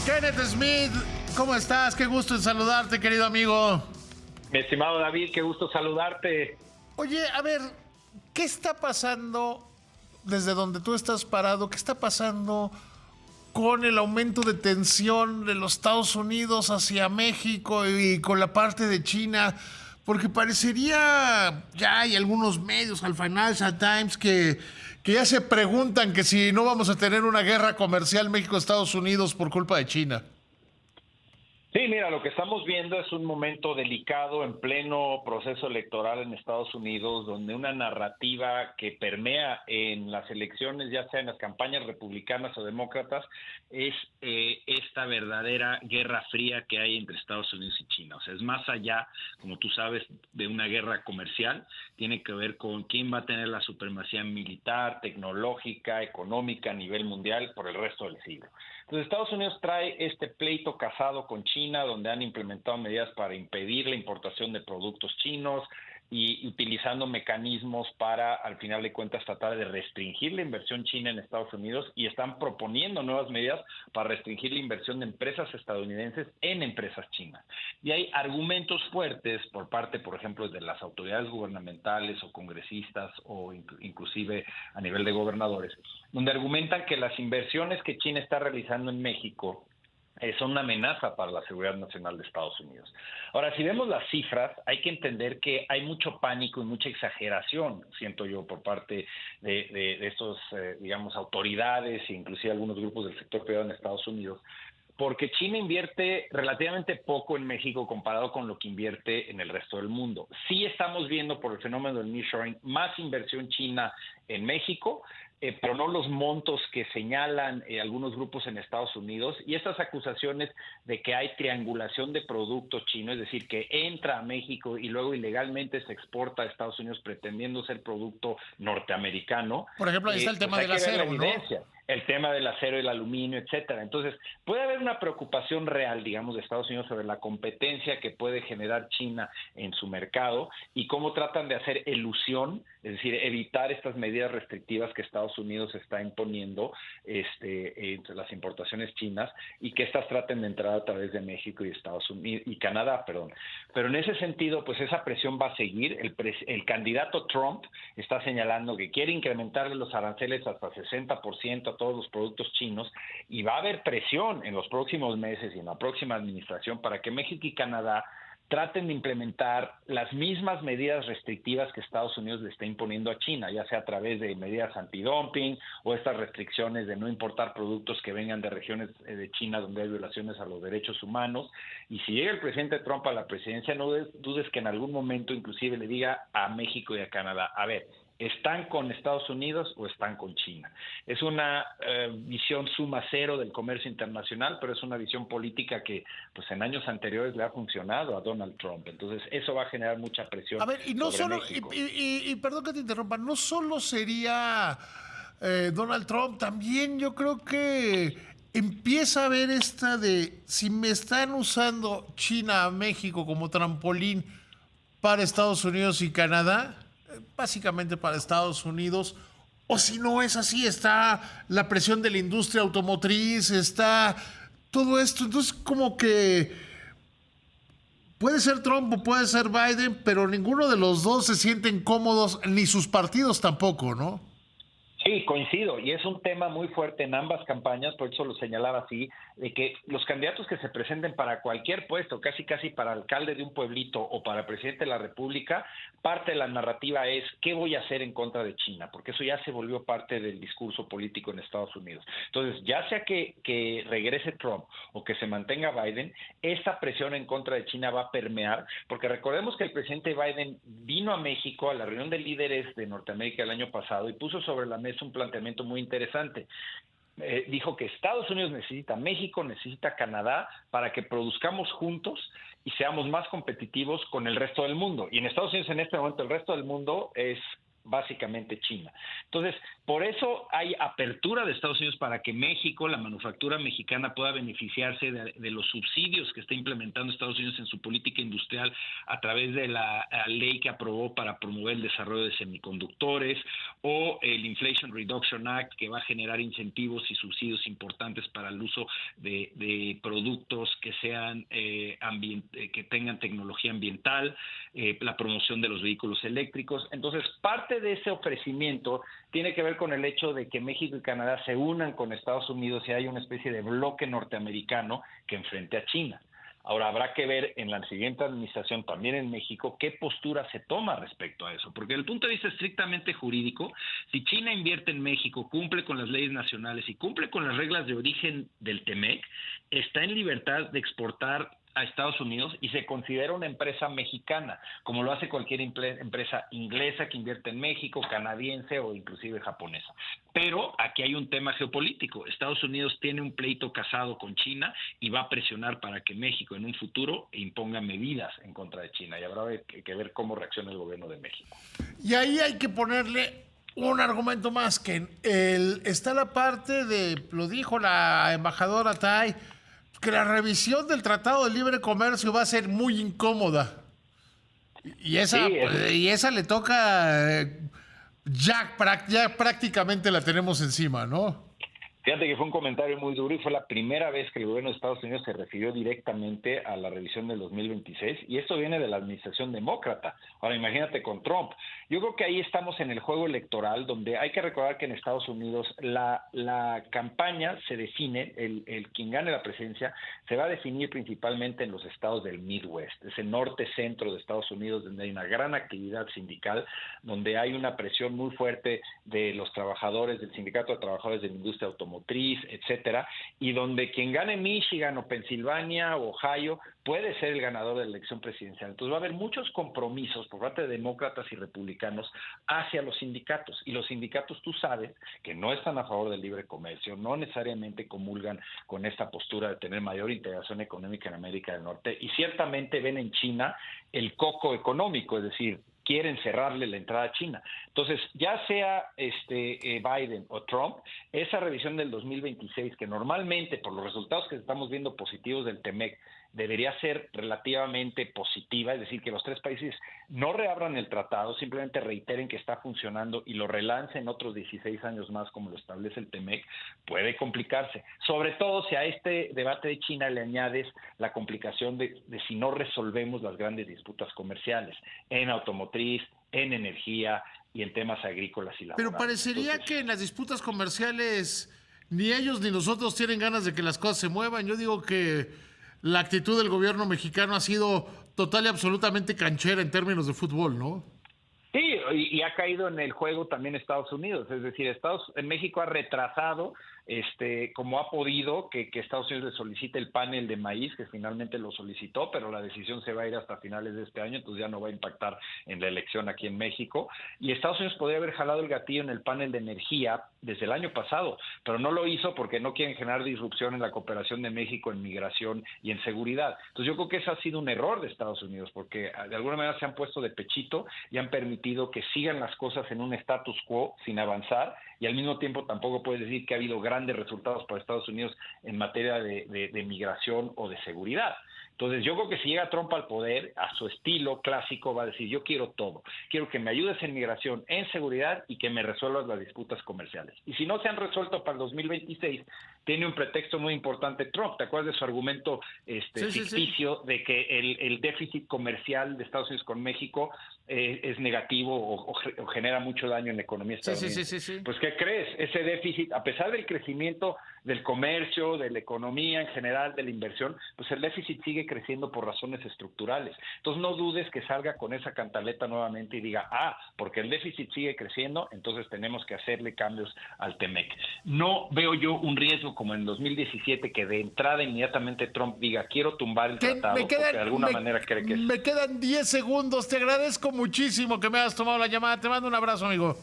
Kenneth Smith, ¿cómo estás? Qué gusto en saludarte, querido amigo. Mi estimado David, qué gusto saludarte. Oye, a ver, ¿qué está pasando desde donde tú estás parado? ¿Qué está pasando con el aumento de tensión de los Estados Unidos hacia México y con la parte de China? Porque parecería, ya hay algunos medios, al Financial Times, que ya se preguntan que si no vamos a tener una guerra comercial México-Estados Unidos por culpa de China. Sí, mira, lo que estamos viendo es un momento delicado en pleno proceso electoral en Estados Unidos, donde una narrativa que permea en las elecciones, ya sea en las campañas republicanas o demócratas, es esta verdadera guerra fría que hay entre Estados Unidos y China. O sea, es más allá, como tú sabes, de una guerra comercial, tiene que ver con quién va a tener la supremacía militar, tecnológica, económica a nivel mundial por el resto del siglo. Entonces, Estados Unidos trae este pleito casado con China, donde han implementado medidas para impedir la importación de productos chinos y utilizando mecanismos para, al final de cuentas, tratar de restringir la inversión china en Estados Unidos, y están proponiendo nuevas medidas para restringir la inversión de empresas estadounidenses en empresas chinas. Y hay argumentos fuertes por parte, por ejemplo, de las autoridades gubernamentales o congresistas o inclusive a nivel de gobernadores, donde argumentan que las inversiones que China está realizando en México son una amenaza para la seguridad nacional de Estados Unidos. Ahora, si vemos las cifras, hay que entender que hay mucho pánico y mucha exageración, siento yo, por parte de estos, digamos, autoridades e inclusive algunos grupos del sector privado en Estados Unidos, porque China invierte relativamente poco en México comparado con lo que invierte en el resto del mundo. Sí estamos viendo por el fenómeno del nearshoring más inversión china en México, pero no los montos que señalan algunos grupos en Estados Unidos, y estas acusaciones de que hay triangulación de productos chinos, es decir, que entra a México y luego ilegalmente se exporta a Estados Unidos pretendiendo ser producto norteamericano. Por ejemplo, ahí está el tema Hay del que ver la acero, ¿no? evidencia. El tema del acero y el aluminio, etcétera. Entonces, puede haber una preocupación real, digamos, de Estados Unidos sobre la competencia que puede generar China en su mercado y cómo tratan de hacer elusión, es decir, evitar estas medidas restrictivas que Estados Unidos está imponiendo entre las importaciones chinas, y que estas traten de entrar a través de México y Estados Unidos y Canadá, perdón. Pero en ese sentido, pues esa presión va a seguir. El candidato Trump está señalando que quiere incrementarle los aranceles hasta 60% a todos los productos chinos, y va a haber presión en los próximos meses y en la próxima administración para que México y Canadá traten de implementar las mismas medidas restrictivas que Estados Unidos le está imponiendo a China, ya sea a través de medidas antidumping o estas restricciones de no importar productos que vengan de regiones de China donde hay violaciones a los derechos humanos. Y si llega el presidente Trump a la presidencia, no dudes que en algún momento inclusive le diga a México y a Canadá: a ver, ¿están con Estados Unidos o están con China? Es una visión suma cero del comercio internacional, pero es una visión política que pues en años anteriores le ha funcionado a Donald Trump. Entonces eso va a generar mucha presión A ver, y no sobre solo, México. y perdón que te interrumpa, no solo sería Donald Trump, también yo creo que empieza a haber esta de si me están usando China a México como trampolín para Estados Unidos y Canadá, básicamente para Estados Unidos, o si no es así, está la presión de la industria automotriz, está todo esto, entonces como que puede ser Trump o puede ser Biden, pero ninguno de los dos se sienten cómodos, ni sus partidos tampoco, ¿no? Sí, coincido, y es un tema muy fuerte en ambas campañas, por eso lo señalaba así, de que los candidatos que se presenten para cualquier puesto, casi para alcalde de un pueblito o para presidente de la República, parte de la narrativa es ¿qué voy a hacer en contra de China? Porque eso ya se volvió parte del discurso político en Estados Unidos. Entonces, ya sea que regrese Trump o que se mantenga Biden, esa presión en contra de China va a permear, porque recordemos que el presidente Biden vino a México a la reunión de líderes de Norteamérica el año pasado y puso sobre la mesa un planteamiento muy interesante. Dijo que Estados Unidos necesita México, necesita Canadá para que produzcamos juntos y seamos más competitivos con el resto del mundo. Y en Estados Unidos en este momento el resto del mundo es básicamente China. Entonces, por eso hay apertura de Estados Unidos para que México, la manufactura mexicana, pueda beneficiarse de los subsidios que está implementando Estados Unidos en su política industrial a través de la ley que aprobó para promover el desarrollo de semiconductores, o el Inflation Reduction Act, que va a generar incentivos y subsidios importantes para el uso de productos que sean que tengan tecnología ambiental, la promoción de los vehículos eléctricos. Entonces, parte de ese ofrecimiento tiene que ver con el hecho de que México y Canadá se unan con Estados Unidos y hay una especie de bloque norteamericano que enfrente a China. Ahora, habrá que ver en la siguiente administración, también en México, qué postura se toma respecto a eso. Porque desde el punto de vista estrictamente jurídico, si China invierte en México, cumple con las leyes nacionales y cumple con las reglas de origen del TEMEC, está en libertad de exportar a Estados Unidos y se considera una empresa mexicana, como lo hace cualquier empresa inglesa que invierte en México, canadiense o inclusive japonesa. Pero aquí hay un tema geopolítico. Estados Unidos tiene un pleito casado con China y va a presionar para que México en un futuro imponga medidas en contra de China, y habrá que ver cómo reacciona el gobierno de México. Y ahí hay que ponerle un argumento más, que está la parte de, lo dijo la embajadora Tai, que la revisión del Tratado de Libre Comercio va a ser muy incómoda. Y esa le toca, ya prácticamente la tenemos encima, ¿no? Fíjate que fue un comentario muy duro y fue la primera vez que el gobierno de Estados Unidos se refirió directamente a la revisión del 2026, y esto viene de la administración demócrata. Ahora imagínate con Trump. Yo creo que ahí estamos en el juego electoral, donde hay que recordar que en Estados Unidos la campaña se define, quien gane la presidencia se va a definir principalmente en los estados del Midwest, ese norte-centro de Estados Unidos, donde hay una gran actividad sindical, donde hay una presión muy fuerte de los trabajadores, del Sindicato de Trabajadores de la Industria Automotriz, etcétera, y donde quien gane Michigan o Pensilvania o Ohio puede ser el ganador de la elección presidencial. Entonces va a haber muchos compromisos por parte de demócratas y republicanos hacia los sindicatos, y los sindicatos, tú sabes, que no están a favor del libre comercio, no necesariamente comulgan con esta postura de tener mayor integración económica en América del Norte, y ciertamente ven en China el coco económico, es decir, quieren cerrarle la entrada a China. Entonces, ya sea Biden o Trump, esa revisión del 2026, que normalmente por los resultados que estamos viendo positivos del TEMEC, debería ser relativamente positiva, es decir, que los tres países no reabran el tratado, simplemente reiteren que está funcionando y lo relancen otros 16 años más, como lo establece el TEMEC, puede complicarse. Sobre todo si a este debate de China le añades la complicación de si no resolvemos las grandes disputas comerciales en automotriz, en energía y en temas agrícolas y laborales. Pero parecería que en las disputas comerciales ni ellos ni nosotros tienen ganas de que las cosas se muevan. Yo digo que la actitud del gobierno mexicano ha sido total y absolutamente canchera en términos de fútbol, ¿no? Sí, y ha caído en el juego también Estados Unidos, es decir, México ha retrasado como ha podido que Estados Unidos le solicite el panel de maíz, que finalmente lo solicitó, pero la decisión se va a ir hasta finales de este año, entonces ya no va a impactar en la elección aquí en México. Y Estados Unidos podría haber jalado el gatillo en el panel de energía desde el año pasado, pero no lo hizo porque no quieren generar disrupción en la cooperación de México en migración y en seguridad. Entonces yo creo que eso ha sido un error de Estados Unidos, porque de alguna manera se han puesto de pechito y han permitido que sigan las cosas en un status quo sin avanzar, y al mismo tiempo tampoco puedes decir que ha habido grandes resultados para Estados Unidos en materia de migración o de seguridad. Entonces yo creo que si llega Trump al poder, a su estilo clásico, va a decir: yo quiero todo, quiero que me ayudes en migración, en seguridad, y que me resuelvas las disputas comerciales. Y si no se han resuelto para el 2026, tiene un pretexto muy importante Trump. ¿Te acuerdas de su argumento ficticio de que el déficit comercial de Estados Unidos con México es negativo o genera mucho daño en la economía estadounidense? Sí. Pues ¿qué crees? Ese déficit, a pesar del crecimiento del comercio, de la economía en general, de la inversión, pues el déficit sigue creciendo por razones estructurales. Entonces no dudes que salga con esa cantaleta nuevamente y diga: porque el déficit sigue creciendo, entonces tenemos que hacerle cambios al TEMEC. No veo yo un riesgo como en 2017, que de entrada inmediatamente Trump diga: quiero tumbar el tratado, porque de alguna manera cree que es. Me quedan 10 segundos, te agradezco muchísimo que me hayas tomado la llamada, te mando un abrazo, amigo.